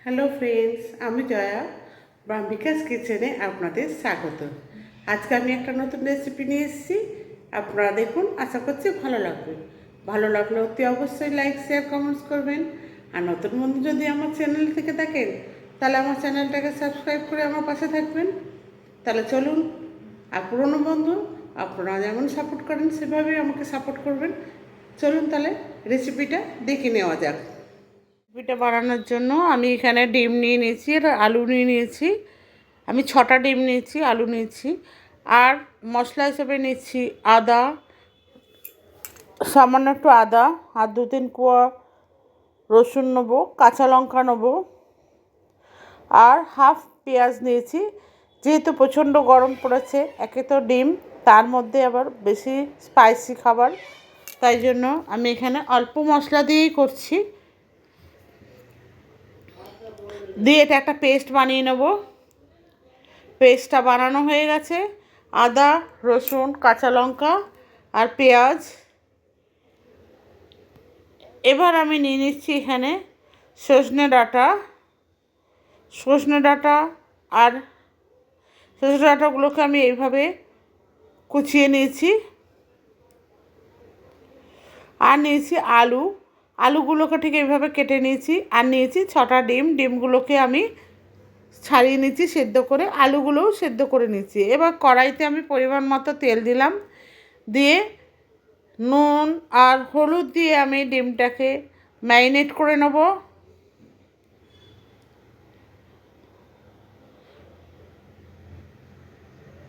Hello friends, আমি জয়া বিকাশ কিচেনে আপনাদের স্বাগত। আজকে আমি একটা নতুন রেসিপি নিয়ে এসেছি। আপনারা দেখুন, আশা করছি ভালো লাগবে। ভালো লাগলে অতি অবশ্যই লাইক শেয়ার কমেন্টস করবেন। আর নতুন বন্ধু যদি আমার চ্যানেল থেকে থাকেন, তাহলে আমার চ্যানেলটাকে সাবস্ক্রাইব করে আমার পাশে থাকবেন। তাহলে চলুন, আর পুরনো বন্ধু আপনারা যেমন সাপোর্ট করেন সেভাবেই আমাকে সাপোর্ট করবেন। চলুন তাহলে রেসিপিটা দেখে নেওয়া যাক। পিঠা বানানোর জন্য আমি এখানে ডিম নিয়ে নিয়েছি আর আলু নিয়ে নিয়েছি। আমি 6টা ডিম নিয়েছি, আলু নিয়েছি। আর মশলা হিসেবে নিচ্ছি আদা, সামান্য একটু আদা, আর 2-3 কোয়া রসুন নেবো, কাঁচা লঙ্কা নেবো, আর হাফ পেঁয়াজ নিয়েছি। যেহেতু প্রচণ্ড গরম পড়েছে, একে তো ডিম, তার মধ্যে আবার বেশি স্পাইসি খাবার, তাই জন্য আমি এখানে অল্প মশলা দিয়েই করছি। দিয়ে এটা একটা পেস্ট বানিয়ে নেব। পেস্টটা বানানো হয়ে গেছে। আদা, রসুন, কাঁচা লঙ্কা আর পেঁয়াজ। এবার আমি নিয়ে নিচ্ছি এখানে সজনে ডাঁটা আর সজনে ডাঁটাগুলোকে আমি এইভাবে কুচিয়ে নিয়েছি। আর নিয়েছি আলুগুলোকে ঠিক এইভাবে কেটে নিয়েছি। আর নিয়েছি 6টা ডিমগুলোকে আমি ছাড়িয়ে নিচ্ছি সেদ্ধ করে, আলুগুলোও সেদ্ধ করে নিচ্ছি। এবার কড়াইতে আমি পরিমাণ মতো তেল দিলাম, দিয়ে নুন আর হলুদ দিয়ে আমি ডিমটাকে ম্যারিনেট করে নেব।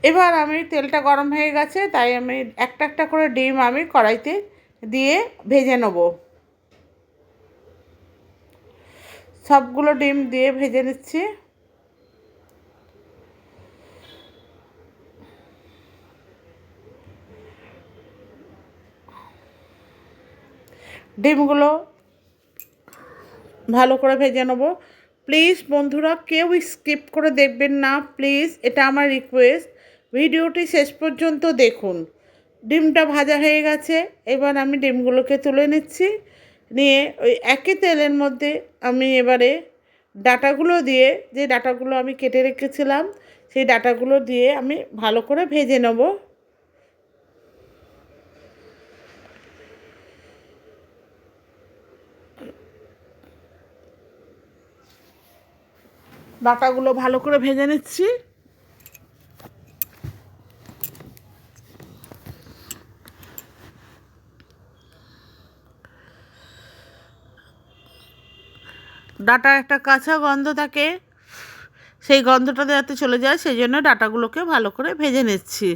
এবার আমি তেলটা গরম হয়ে গেছে, তাই আমি একটা একটা করে ডিম আমি কড়াইতে দিয়ে ভেজে নেব। সবগুলো ডিম দিয়ে ভেজে নিচ্ছি। ডিমগুলো ভালো করে ভেজে নেব। প্লিজ বন্ধুরা, কেউ স্কিপ করে দেখবেন না, প্লিজ, এটা আমার রিকোয়েস্ট। ভিডিওটি শেষ পর্যন্ত দেখুন। ডিমটা ভাজা হয়ে গেছে। এবার আমি ডিমগুলোকে তুলে নিচ্ছি। নিয়ে ওই একই তেলের মধ্যে আমি এবারে ডাঁটাগুলো দিয়ে, যে ডাঁটাগুলো আমি কেটে রেখেছিলাম, সেই ডাঁটাগুলো দিয়ে আমি ভালো করে ভেজে নেব। ডাঁটাগুলো ভালো করে ভেজে নিচ্ছি। ডাঁটার একটা কাঁচা গন্ধ থাকে, সেই গন্ধটা যাতে চলে যায় সেই জন্য ডাঁটাগুলোকে ভালো করে ভেজে নিচ্ছি।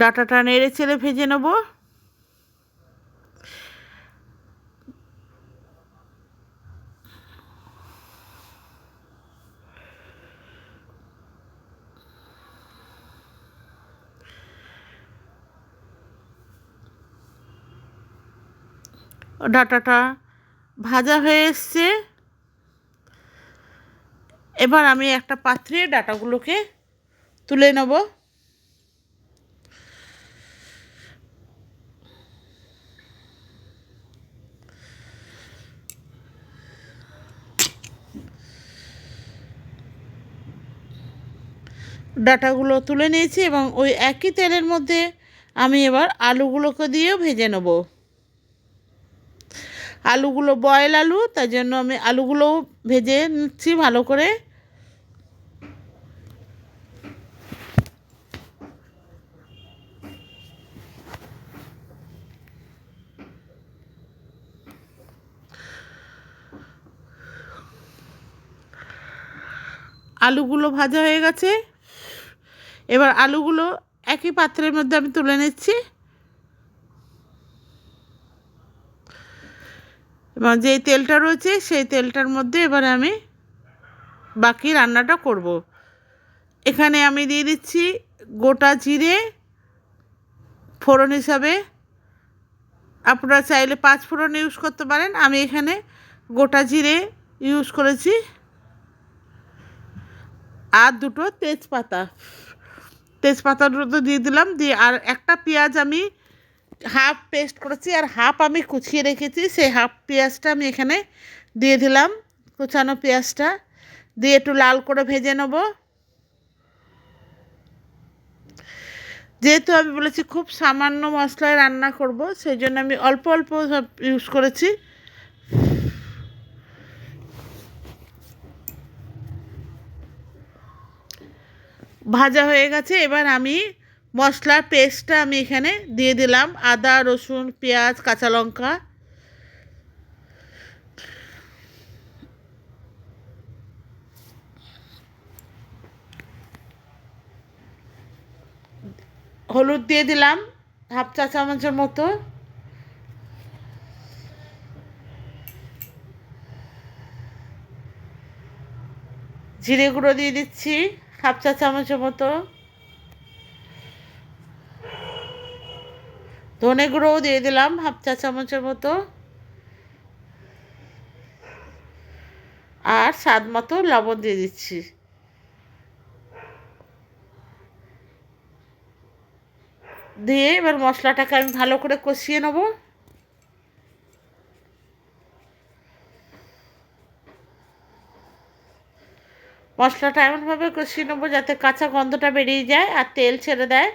ডাঁটাটা নেড়ে চেড়ে ভেজে নেব। ডাঁটাটা ভাজা হয়ে এসছে। এবার আমি একটা পাত্রে ডাঁটাগুলোকে তুলে নেব। ডাঁটাগুলো তুলে নিয়েছি এবং ওই একই তেলের মধ্যে আমি এবার আলুগুলোকে দিয়েও ভেজে নেব। আলুগুলো বয়েল আলু, তাই জন্য আমি আলুগুলোও ভেজে নিচ্ছি ভালো করে। আলুগুলো ভাজা হয়ে গেছে। এবার আলুগুলো একই পাত্রের মধ্যে আমি তুলে নিচ্ছি এবং যেই তেলটা রয়েছে সেই তেলটার মধ্যে এবারে আমি বাকি রান্নাটা করব। এখানে আমি দিয়ে দিচ্ছি গোটা জিরে ফোড়ন হিসাবে। আপনারা চাইলে 5 ফোড়ন ইউজ করতে পারেন, আমি এখানে গোটা জিরে ইউজ করেছি। আর 2টো তেজপাতা দুটো দিয়ে দিলাম। দিয়ে আর একটা পেঁয়াজ আমি হাফ পেস্ট করেছি আর হাফ আমি কুচিয়ে রেখেছি, সেই হাফ পেঁয়াজটা আমি এখানে দিয়ে দিলাম। কুচানো পেঁয়াজটা দিয়ে একটু লাল করে ভেজে নেব। যেহেতু আমি বলেছি খুব সামান্য মশলায় রান্না করব, সেই জন্য আমি অল্প অল্প সব ইউজ করেছি। ভাজা হয়ে গেছে, এবার আমি মশলার পেস্টটা আমি এখানে দিয়ে দিলাম। আদা, রসুন, পেঁয়াজ, কাঁচা লঙ্কা, হলুদ দিয়ে দিলাম হাফ চা চামচের মতো, জিরে গুঁড়ো দিয়ে দিচ্ছি হাফ চা চামচের মতো, ধনে গুঁড়োও দিয়ে দিলাম হাফ চা চামচের মতো, আর স্বাদ মতো লবণ দিয়ে দিচ্ছি। দিয়ে এবার মশলাটাকে আমি ভালো করে কষিয়ে নেব। মশলাটা এমনভাবে কষিয়ে নেবো যাতে কাঁচা গন্ধটা বেরিয়ে যায় আর তেল ছেড়ে দেয়।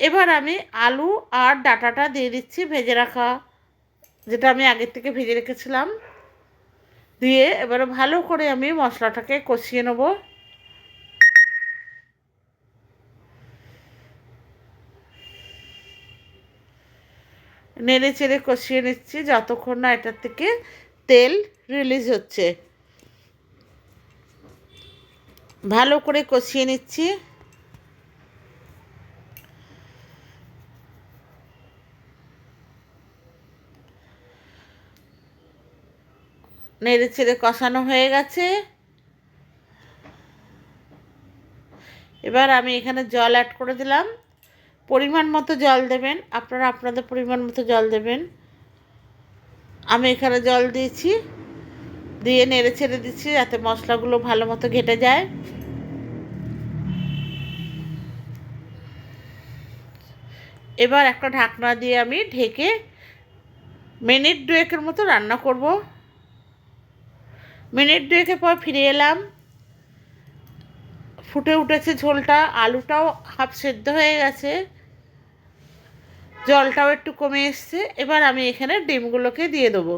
এবার আমি আলু আর ডাঁটাটা দিয়ে দিচ্ছি, ভেজে রাখা, যেটা আমি আগের থেকে ভেজে রেখেছিলাম। দিয়ে এবারে ভালো করে আমি মশলাটাকে কষিয়ে নেব। নেড়ে চেড়ে কষিয়ে নিচ্ছি যতক্ষণ না এটার থেকে তেল রিলিজ হচ্ছে। ভালো করে কষিয়ে নিচ্ছি। নেড়ে চেড়ে কষানো হয়ে গেছে। এবার আমি এখানে জল অ্যাড করে দিলাম। পরিমাণ মতো জল দেবেন, আপনারা আপনাদের পরিমাণ মতো জল দেবেন। আমি এখানে জল দিয়েছি, দিয়ে নেড়ে ছেড়ে দিচ্ছি যাতে মশলাগুলো ভালো মতো ঘেটে যায়। এবার একটা ঢাকনা দিয়ে আমি ঢেকে মিনিট দুয়েকের মতো রান্না করব। মিনিট দুয়েকের পর ফিরে এলাম, ফুটে উঠেছে ঝোলটা, আলুটাও হাফ সেদ্ধ হয়ে গেছে, জলটাও একটু কমে এসছে। এবার আমি এখানে ডিমগুলোকে দিয়ে দেবো।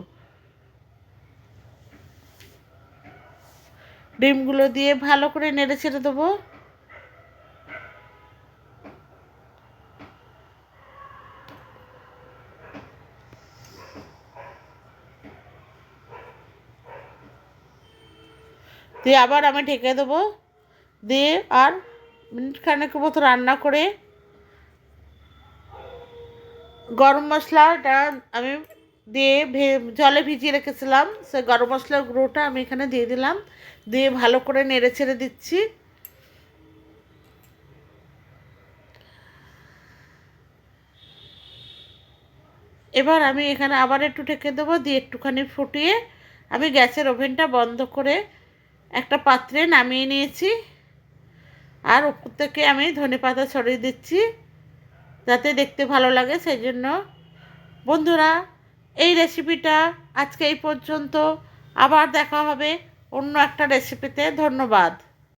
ডিমগুলো দিয়ে ভালো করে নেড়ে ছেড়ে দেবো। দিয়ে আবার আমি ঢেকে দেবো। দিয়ে আর মিনিট খানেক মতো রান্না করে গরম মশলাটা আমি দিয়ে জলে ভিজিয়ে রেখেছিলাম, সে গরম মশলার গুঁড়োটা আমি এখানে দিয়ে দিলাম। দিয়ে ভালো করে নেড়ে ছেড়ে দিচ্ছি। এবার আমি এখানে আবার একটু ঢেকে দেবো, দিয়ে একটুখানি ফুটিয়ে আমি গ্যাসের ওভেনটা বন্ধ করে একটা পাত্রে নামিয়ে নিয়েছি। আর উপর থেকে আমি ধনেপাতা ছড়িয়ে দিচ্ছি যাতে দেখতে ভালো লাগে, সেই জন্য। বন্ধুরা, এই রেসিপিটা আজকে এই পর্যন্ত। আবার দেখা হবে অন্য একটা রেসিপিতে। ধন্যবাদ।